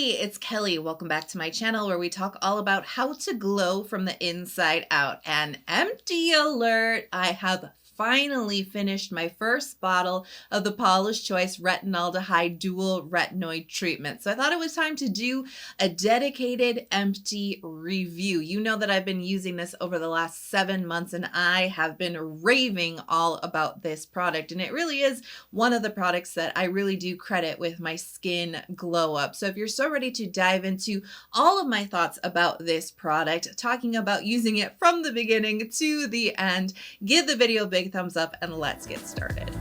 Hey, it's Kelly. Welcome back to my channel where we talk all about how to glow from the inside out. And empty alert, I have finally finished my first bottle of the Paula's Choice Retinaldehyde Dual Retinoid Treatment. So I thought it was time to do a dedicated empty review. You know that I've been using this over the last 7 months and I have been raving all about this product. And it really is one of the products that I really do credit with my skin glow up. So if you're so ready to dive into all of my thoughts about this product, talking about using it from the beginning to the end, give the video a big thumbs up and let's get started.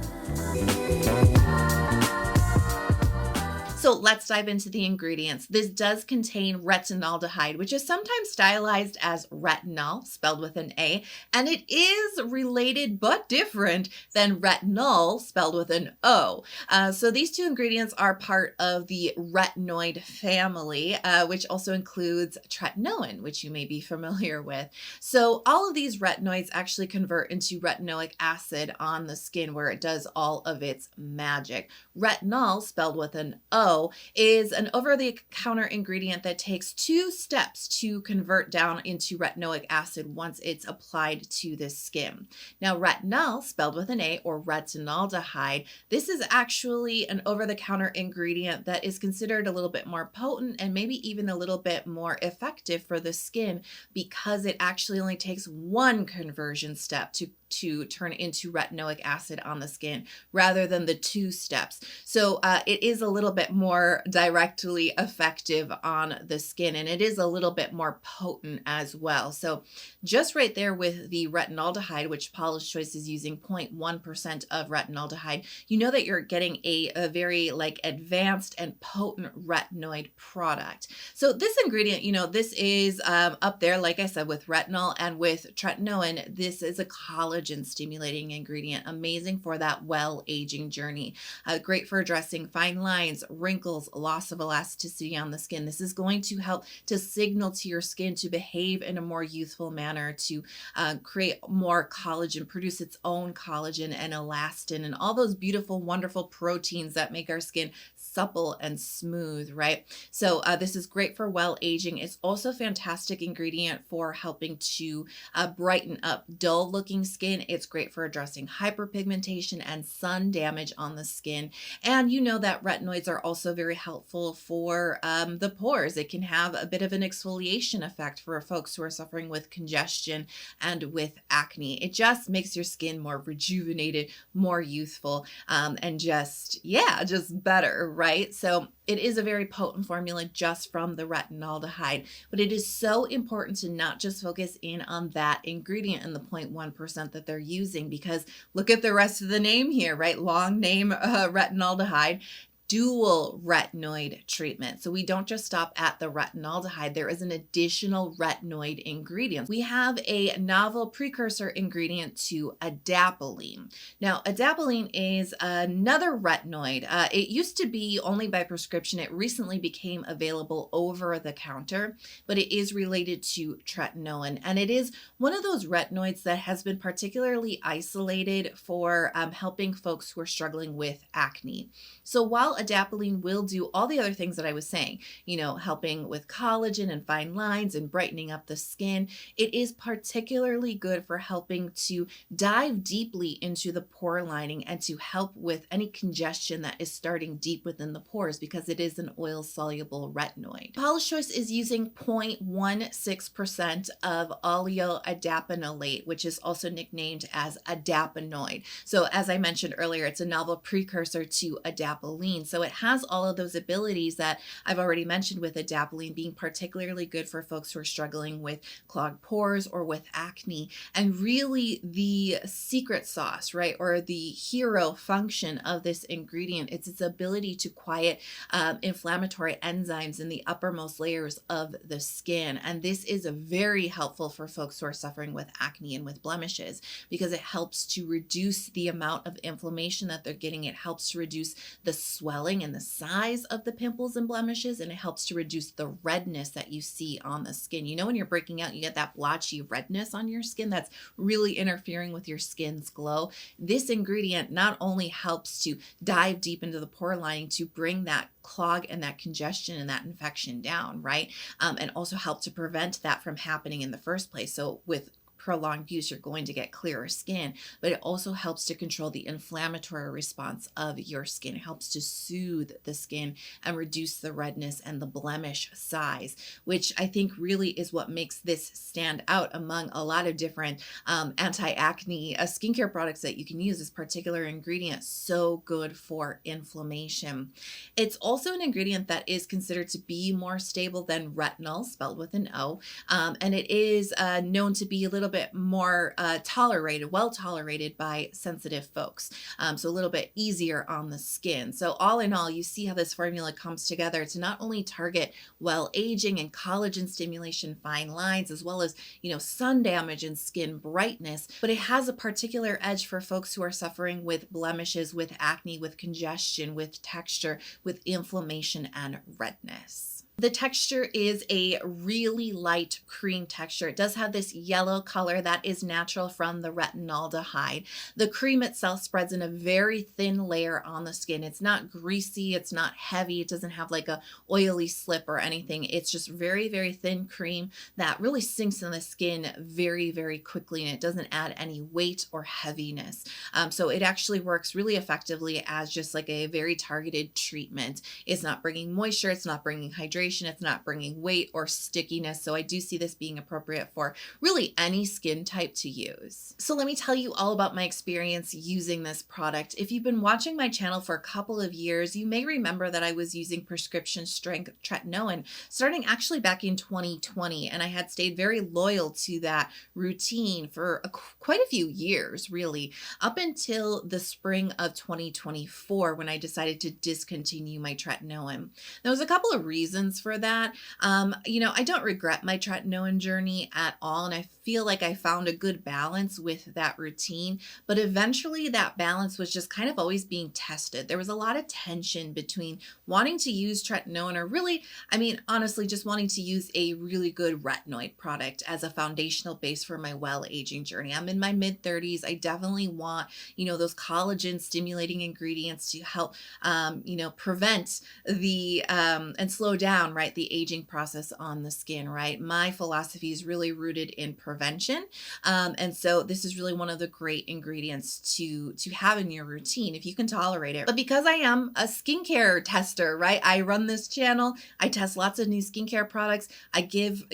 So let's dive into the ingredients. This does contain retinaldehyde, which is sometimes stylized as retinol, spelled with an A, and it is related but different than retinol, spelled with an O. So these two ingredients are part of the retinoid family, which also includes tretinoin, which you may be familiar with. So all of these retinoids actually convert into retinoic acid on the skin where it does all of its magic. Retinol, spelled with an O, is an over-the-counter ingredient that takes 2 steps to convert down into retinoic acid once it's applied to the skin. Now, retinol, spelled with an A, or retinaldehyde, this is actually an over-the-counter ingredient that is considered a little bit more potent and maybe even a little bit more effective for the skin because it actually only takes 1 conversion step to turn into retinoic acid on the skin rather than the 2 steps. So it is a little bit more directly effective on the skin and it is a little bit more potent as well. So just right there with the retinaldehyde, which Paula's Choice is using 0.1% of retinaldehyde, you know that you're getting a very advanced and potent retinoid product. So this ingredient, you know, this is up there, like I said, with retinol and with tretinoin. This is a collagen stimulating ingredient, amazing for that well-aging journey, great for addressing fine lines, wrinkles, loss of elasticity on the skin. This is going to help to signal to your skin to behave in a more youthful manner, to create more collagen, produce its own collagen and elastin and all those beautiful, wonderful proteins that make our skin supple and smooth, right? So this is great for well-aging. It's also a fantastic ingredient for helping to brighten up dull-looking skin. It's great for addressing hyperpigmentation and sun damage on the skin. And you know that retinoids are also very helpful for the pores. It can have a bit of an exfoliation effect for folks who are suffering with congestion and with acne. It just makes your skin more rejuvenated, more youthful, and just better, right? So it is a very potent formula just from the retinaldehyde, but it is so important to not just focus in on that ingredient and the 0.1% that they're using, because look at the rest of the name here, right? Long name, retinaldehyde. Dual retinoid treatment. So we don't just stop at the retinaldehyde. There is an additional retinoid ingredient. We have a novel precursor ingredient to adapalene. Now, adapalene is another retinoid. It used to be only by prescription. It recently became available over the counter, but it is related to tretinoin. And it is one of those retinoids that has been particularly isolated for helping folks who are struggling with acne. So while adapalene will do all the other things that I was saying, you know, helping with collagen and fine lines and brightening up the skin, it is particularly good for helping to dive deeply into the pore lining and to help with any congestion that is starting deep within the pores because it is an oil-soluble retinoid. Paula's Choice is using 0.16% of oleoadapinolate, which is also nicknamed as adapinoid. So as I mentioned earlier, it's a novel precursor to adapalene. So it has all of those abilities that I've already mentioned with adapalene being particularly good for folks who are struggling with clogged pores or with acne. And really the secret sauce, right, or the hero function of this ingredient, it's its ability to quiet inflammatory enzymes in the uppermost layers of the skin. And this is very helpful for folks who are suffering with acne and with blemishes because it helps to reduce the amount of inflammation that they're getting. It helps to reduce the swelling swelling and the size of the pimples and blemishes, and it helps to reduce the redness that you see on the skin. You know, when you're breaking out, you get that blotchy redness on your skin that's really interfering with your skin's glow. This ingredient not only helps to dive deep into the pore lining to bring that clog and that congestion and that infection down, right? And also help to prevent that from happening in the first place. So with prolonged use, you're going to get clearer skin, but it also helps to control the inflammatory response of your skin. It helps to soothe the skin and reduce the redness and the blemish size, which I think really is what makes this stand out among a lot of different anti-acne skincare products that you can use. This particular ingredient, so good for inflammation. It's also an ingredient that is considered to be more stable than retinol, spelled with an O, and it is known to be a little bit more well tolerated by sensitive folks. So a little bit easier on the skin. So all in all, you see how this formula comes together to not only target well aging and collagen stimulation, fine lines, as well as, sun damage and skin brightness, but it has a particular edge for folks who are suffering with blemishes, with acne, with congestion, with texture, with inflammation and redness. The texture is a really light cream texture. It does have this yellow color that is natural from the retinaldehyde. The cream itself spreads in a very thin layer on the skin. It's not greasy, it's not heavy, it doesn't have like a oily slip or anything. It's just very, very thin cream that really sinks in the skin very, very quickly, and it doesn't add any weight or heaviness. So it actually works really effectively as just like a very targeted treatment. It's not bringing moisture, it's not bringing hydration, it's not bringing weight or stickiness. So I do see this being appropriate for really any skin type to use. So let me tell you all about my experience using this product. If you've been watching my channel for a couple of years, you may remember that I was using prescription strength tretinoin starting actually back in 2020, and I had stayed very loyal to that routine for quite a few years, really, up until the spring of 2024 when I decided to discontinue my tretinoin. There was a couple of reasons for that. I don't regret my tretinoin journey at all, and I feel like I found a good balance with that routine, but eventually that balance was just kind of always being tested. There was a lot of tension between wanting to use tretinoin or really, honestly, just wanting to use a really good retinoid product as a foundational base for my well-aging journey. I'm in my mid-30s. I definitely want, those collagen stimulating ingredients to help, prevent the, and slow down, right, the aging process on the skin, right? My philosophy is really rooted in prevention. And so this is really one of the great ingredients to have in your routine if you can tolerate it. But because I am a skincare tester, right? I run this channel. I test lots of new skincare products. I give,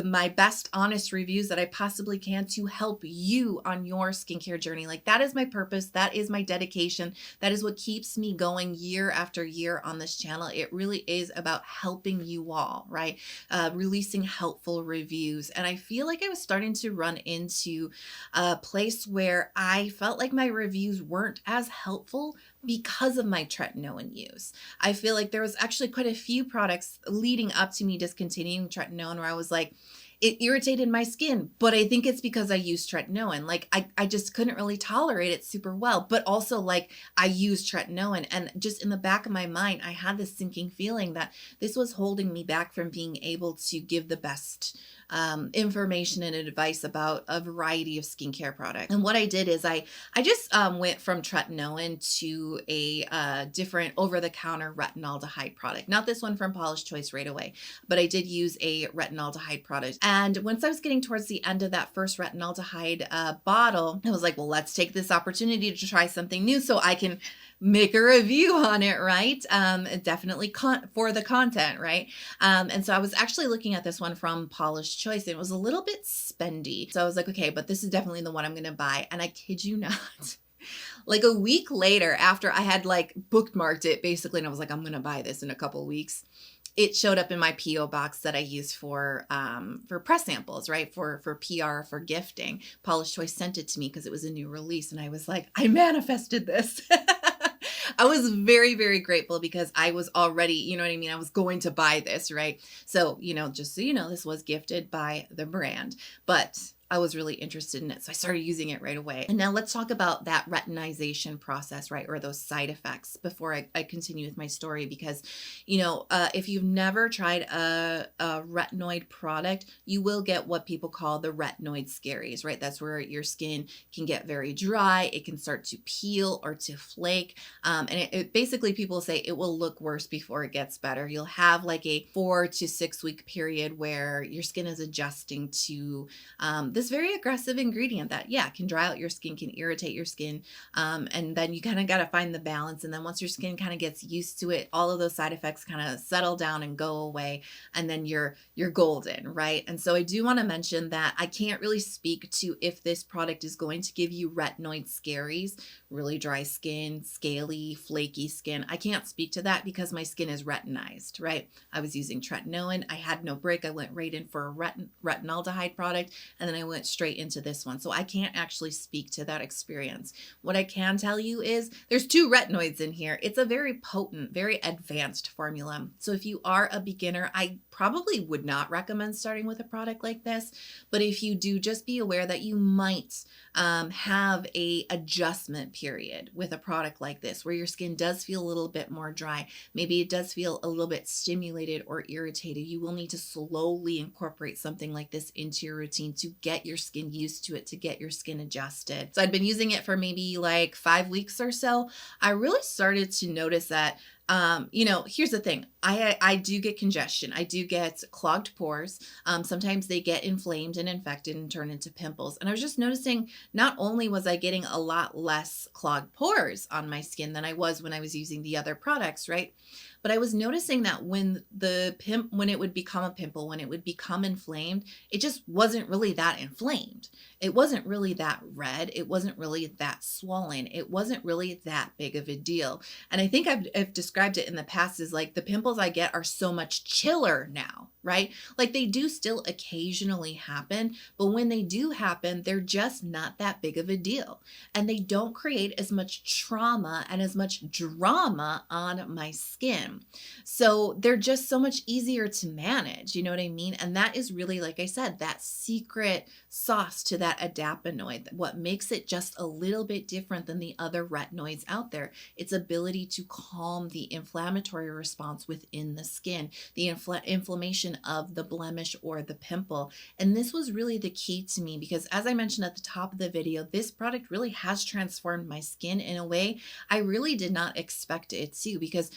my best honest reviews that I possibly can to help you on your skincare journey. Like, that is my purpose. That is my dedication. That is what keeps me going year after year on this channel. It really is about helping you all, right? Releasing helpful reviews. And I feel like I was starting to run into a place where I felt like my reviews weren't as helpful because of my tretinoin use. I feel like there was actually quite a few products leading up to me discontinuing tretinoin where I was like, it irritated my skin, but I think it's because I used tretinoin. Like, I just couldn't really tolerate it super well, but also like I used tretinoin, and just in the back of my mind, I had this sinking feeling that this was holding me back from being able to give the best information and advice about a variety of skincare products. And what I did is I just went from tretinoin to a different over-the-counter retinaldehyde product. Not this one from Paula's Choice right away, but I did use a retinaldehyde product. And once I was getting towards the end of that first retinaldehyde bottle, I was like, well, let's take this opportunity to try something new so I can make a review on it, right? Definitely for the content, right? And so I was actually looking at this one from Paula's Choice, and it was a little bit spendy. So I was like, okay, but this is definitely the one I'm going to buy. And I kid you not, like a week later, after I had like bookmarked it basically, and I was like, I'm going to buy this in a couple of weeks, it showed up in my PO box that I use for press samples, right? For PR, for gifting. Paula's Choice sent it to me because it was a new release, and I was like, I manifested this. I was very, very grateful because I was already, I was going to buy this, right? So, just so you know, this was gifted by the brand, but I was really interested in it. So I started using it right away. And now let's talk about that retinization process, right? Or those side effects before I continue with my story, because, if you've never tried a retinoid product, you will get what people call the retinoid scaries, right? That's where your skin can get very dry. It can start to peel or to flake. And it basically, people say it will look worse before it gets better. You'll have like a 4 to 6 week period where your skin is adjusting to this very aggressive ingredient that, can dry out your skin, can irritate your skin. And then you kind of got to find the balance. And then once your skin kind of gets used to it, all of those side effects kind of settle down and go away. And then you're golden, right? And so I do want to mention that I can't really speak to if this product is going to give you retinoid scaries, really dry skin, scaly, flaky skin. I can't speak to that because my skin is retinized, right? I was using tretinoin. I had no break. I went right in for a retinaldehyde product, and then I went straight into this one. So I can't actually speak to that experience. What I can tell you is there's 2 retinoids in here. It's a very potent, very advanced formula. So if you are a beginner, I probably would not recommend starting with a product like this. But if you do, just be aware that you might have a adjustment period with a product like this, where your skin does feel a little bit more dry. Maybe it does feel a little bit stimulated or irritated. You will need to slowly incorporate something like this into your routine to get your skin used to it, to get your skin adjusted. So I'd been using it for maybe like 5 weeks or so. I really started to notice that here's the thing. I do get congestion. I do get clogged pores. Sometimes they get inflamed and infected and turn into pimples. And I was just noticing not only was I getting a lot less clogged pores on my skin than I was when I was using the other products, right? But I was noticing that when it would become a pimple, when it would become inflamed, it just wasn't really that inflamed. It wasn't really that red. It wasn't really that swollen. It wasn't really that big of a deal. And I think I've described it in the past as like the pimples I get are so much chiller now, right? Like they do still occasionally happen, but when they do happen, they're just not that big of a deal. And they don't create as much trauma and as much drama on my skin. So they're just so much easier to manage, you know what I mean? And that is really, like I said, that secret sauce to that adaptoid, what makes it just a little bit different than the other retinoids out there. Its ability to calm the inflammatory response within the skin, the inflammation of the blemish or the pimple. And this was really the key to me because, as I mentioned at the top of the video, this product really has transformed my skin in a way I really did not expect it to, because,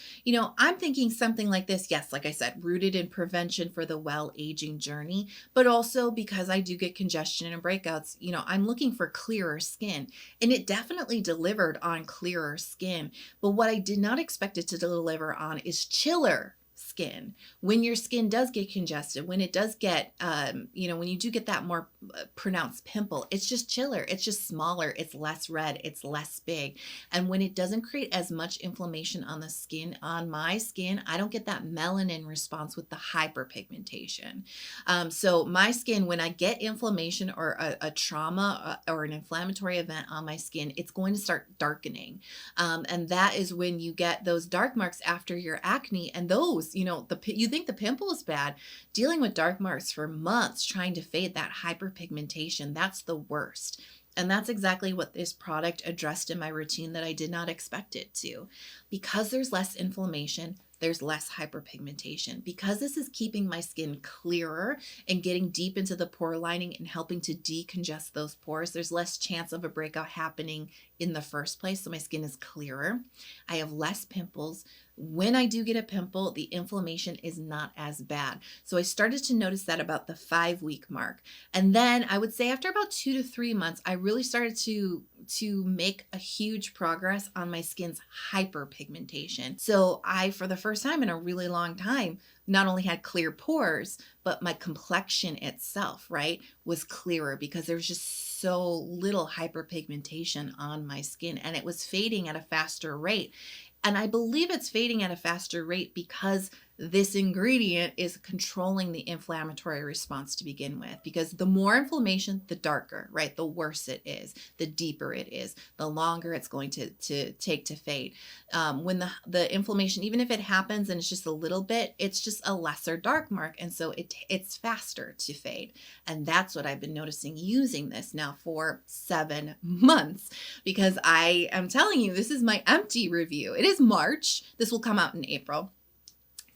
I'm thinking something like this, yes, like I said, rooted in prevention for the well-aging journey, but also because I do get congestion and breakouts, I'm looking for clearer skin, and it definitely delivered on clearer skin. But what I did not expect it to deliver on is chiller skin. When your skin does get congested, when it does get, when you do get that more pronounced pimple, it's just chiller. It's just smaller. It's less red. It's less big. And when it doesn't create as much inflammation on the skin, on my skin, I don't get that melanin response with the hyperpigmentation. So my skin, when I get inflammation or a trauma or an inflammatory event on my skin, it's going to start darkening. And that is when you get those dark marks after your acne, and those, you think the pimple is bad, dealing with dark marks for months trying to fade that hyperpigmentation, that's the worst. And that's exactly what this product addressed in my routine that I did not expect it to. Because there's less inflammation, there's less hyperpigmentation. Because this is keeping my skin clearer and getting deep into the pore lining and helping to decongest those pores, there's less chance of a breakout happening in the first place. So my skin is clearer. I have less pimples. When I do get a pimple, the inflammation is not as bad. So I started to notice that about the 5-week mark. And then I would say after about 2 to 3 months, I really started to make a huge progress on my skin's hyperpigmentation. So I, for the first time in a really long time, not only had clear pores, but my complexion itself, right, was clearer because there was just so little hyperpigmentation on my skin, and it was fading at a faster rate. And I believe it's fading at a faster rate because this ingredient is controlling the inflammatory response to begin with, because the more inflammation, the darker, right? The worse it is, the deeper it is, the longer it's going to take to fade. When the inflammation, even if it happens and it's just a little bit, it's just a lesser dark mark. And so it's faster to fade. And that's what I've been noticing using this now for 7 months, because I am telling you, this is my empty review. It is March. This will come out in April.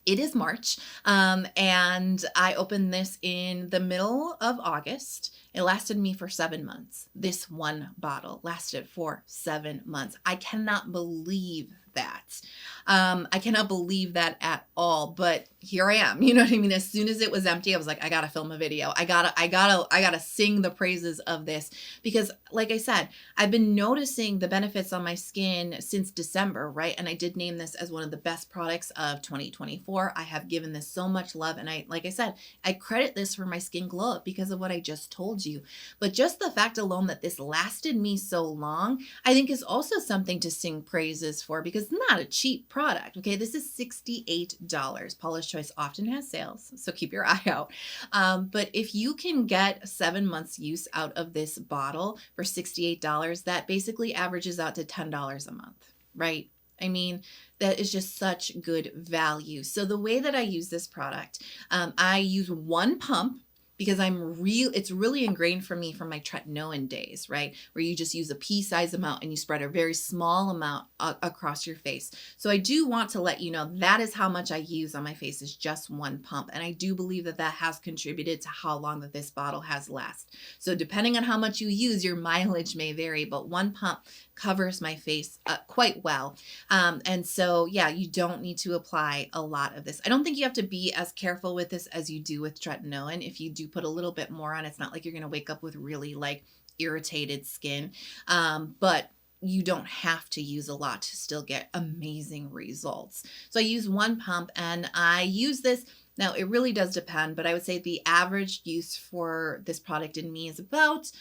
It is March, and I opened this in the middle of August. It lasted me for 7 months. This one bottle lasted for 7 months. I cannot believe that. I cannot believe that at all, but here I am. You know what I mean? As soon as it was empty, I was like, I gotta film a video. I gotta sing the praises of this, because like I said, I've been noticing the benefits on my skin since December, right? And I did name this as one of the best products of 2024. I have given this so much love. And like I said, I credit this for my skin glow up because of what I just told you. But just the fact alone that this lasted me so long, I think is also something to sing praises for, because it's not a cheap product. Okay. This is $68. Paula's Choice often has sales, so keep your eye out. But if you can get 7 months use out of this bottle for $68, that basically averages out to $10 a month, right? I mean, that is just such good value. So the way that I use this product, I use one pump, because it's really ingrained for me from my Tretinoin days, right? Where you just use a pea-sized amount and you spread a very small amount across your face. So I do want to let you know that is how much I use on my face, is just one pump. And I do believe that that has contributed to how long that this bottle has lasted. So depending on how much you use, your mileage may vary, but one pump covers my face quite well. And so, yeah, you don't need to apply a lot of this. I don't think you have to be as careful with this as you do with Tretinoin. If you do put a little bit more on, it's not like you're going to wake up with really like irritated skin. But you don't have to use a lot to still get amazing results. So I use one pump, and I use this. Now, it really does depend, but I would say the average use for this product in me is about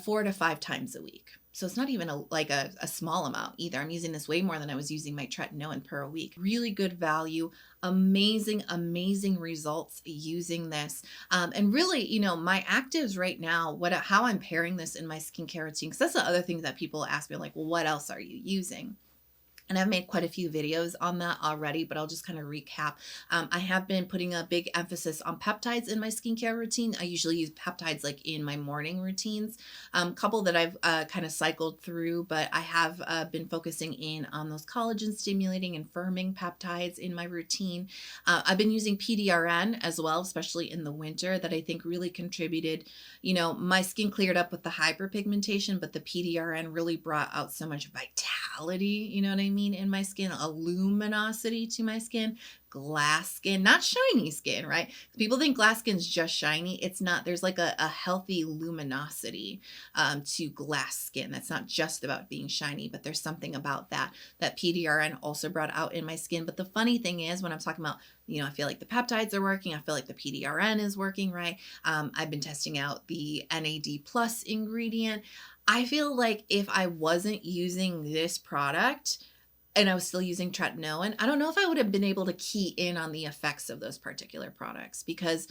4 to 5 times a week. So it's not even a small amount either. I'm using this way more than I was using my Tretinoin per week. Really good value, amazing, amazing results using this. And really, you know, my actives right now, how I'm pairing this in my skincare routine, because that's the other thing that people ask me, like, well, what else are you using? And I've made quite a few videos on that already, but I'll just kind of recap. I have been putting a big emphasis on peptides in my skincare routine. I usually use peptides like in my morning routines. Couple that I've kind of cycled through, but I have been focusing in on those collagen stimulating and firming peptides in my routine. I've been using PDRN as well, especially in the winter, that I think really contributed. You know, my skin cleared up with the hyperpigmentation, but the PDRN really brought out so much vitality, you know what I mean, in my skin, a luminosity to my skin, glass skin, not shiny skin, right? People think glass skin's just shiny. It's not. There's like a healthy luminosity to glass skin. That's not just about being shiny, but there's something about that PDRN also brought out in my skin. But the funny thing is, when I'm talking about, you know, I feel like the peptides are working, I feel like the PDRN is working, right? I've been testing out the NAD plus ingredient. I feel like if I wasn't using this product and I was still using Tretinoin, I don't know if I would have been able to key in on the effects of those particular products, because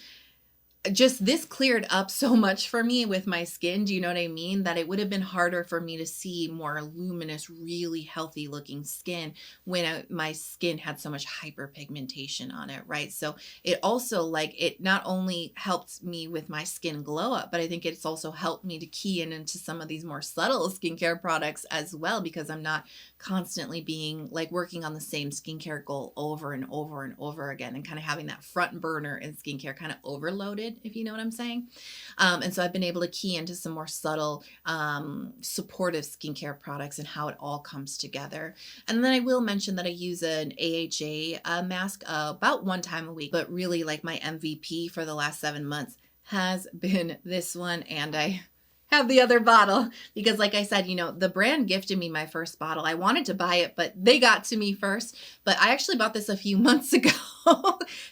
just this cleared up so much for me with my skin. Do you know what I mean? That it would have been harder for me to see more luminous, really healthy looking skin when my skin had so much hyperpigmentation on it, right? So it also, like, it not only helped me with my skin glow up, but I think it's also helped me to key into some of these more subtle skincare products as well, because I'm not constantly being like working on the same skincare goal over and over and over again, and kind of having that front burner in skincare kind of overloaded, if you know what I'm saying. And so I've been able to key into some more subtle, supportive skincare products and how it all comes together. And then I will mention that I use an AHA mask about 1 time a week, but really like my MVP for the last 7 months has been this one. And I have the other bottle because, like I said, you know, the brand gifted me my first bottle. I wanted to buy it, but they got to me first. But I actually bought this a few months ago.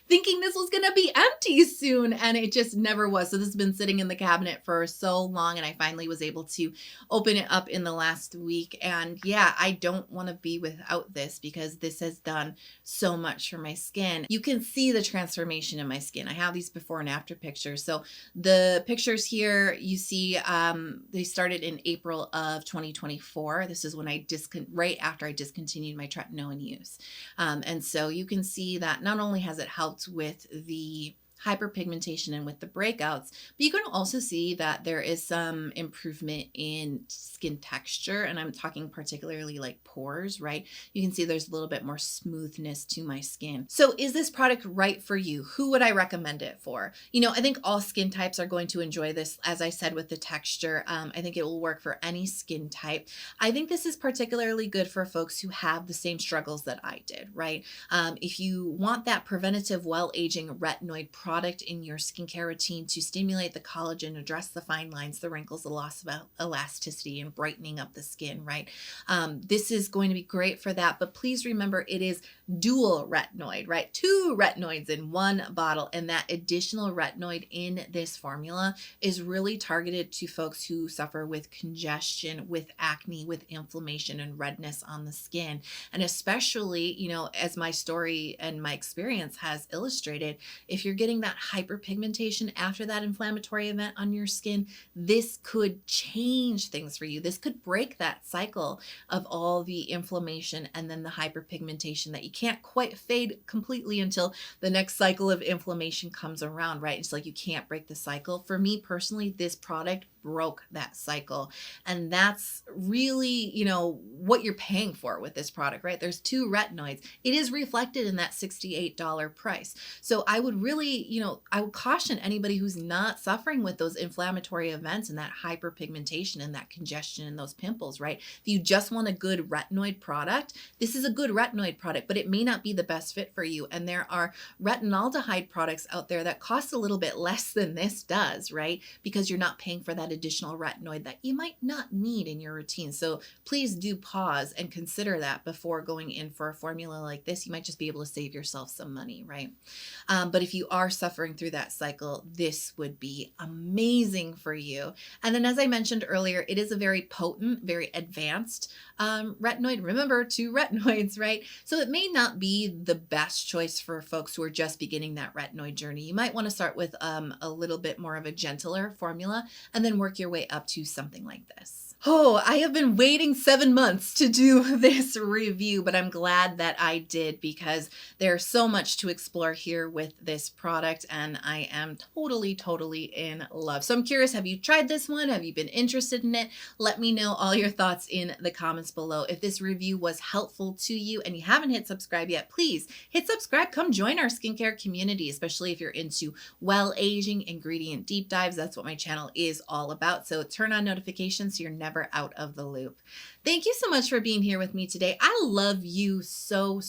thinking this was going to be empty soon, and it just never was. So this has been sitting in the cabinet for so long, and I finally was able to open it up in the last week. And yeah, I don't want to be without this because this has done so much for my skin. You can see the transformation in my skin. I have these before and after pictures. So the pictures here, you see, they started in April of 2024. This is when right after I discontinued my tretinoin use. And so you can see that not only has it helped with the hyperpigmentation and with the breakouts, but you can also see that there is some improvement in skin texture, and I'm talking particularly like pores, right? You can see there's a little bit more smoothness to my skin. So is this product right for you? Who would I recommend it for? You know, I think all skin types are going to enjoy this. As I said, with the texture, I think it will work for any skin type. I think this is particularly good for folks who have the same struggles that I did, right? If you want that preventative, well-aging retinoid product in your skincare routine to stimulate the collagen, address the fine lines, the wrinkles, the loss of elasticity, and brightening up the skin, right? This is going to be great for that, but please remember it is dual retinoid, right? 2 retinoids in one bottle, and that additional retinoid in this formula is really targeted to folks who suffer with congestion, with acne, with inflammation and redness on the skin. And especially, you know, as my story and my experience has illustrated, if you're getting that hyperpigmentation after that inflammatory event on your skin, this could change things for you. This could break that cycle of all the inflammation and then the hyperpigmentation that you can't quite fade completely until the next cycle of inflammation comes around, right? It's like you can't break the cycle. For me personally, this product broke that cycle. And that's really, you know, what you're paying for with this product, right? There's 2 retinoids. It is reflected in that $68 price. So I would really, you know, I would caution anybody who's not suffering with those inflammatory events and that hyperpigmentation and that congestion and those pimples, right? If you just want a good retinoid product, this is a good retinoid product, but it may not be the best fit for you. And there are retinaldehyde products out there that cost a little bit less than this does, right? Because you're not paying for that additional retinoid that you might not need in your routine. So please do pause and consider that before going in for a formula like this. You might just be able to save yourself some money, right? But if you are suffering through that cycle, this would be amazing for you. And then, as I mentioned earlier, it is a very potent, very advanced retinoid. Remember, 2 retinoids, right? So it may not be the best choice for folks who are just beginning that retinoid journey. You might want to start with a little bit more of a gentler formula and then work your way up to something like this. Oh, I have been waiting 7 months to do this review, but I'm glad that I did because there's so much to explore here with this product, and I am totally in love. So I'm curious, have you tried this one? Have you been interested in it? Let me know all your thoughts in the comments below. If this review was helpful to you and you haven't hit subscribe yet, please hit subscribe. Come join our skincare community, especially if you're into well-aging ingredient deep dives. That's what my channel is all about. So turn on notifications so you're never out of the loop. Thank you so much for being here with me today. I love you so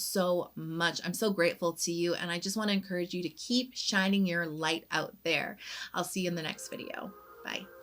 much. I'm so grateful to you, and I just want to encourage you to keep shining your light out there. I'll see you in the next video. Bye.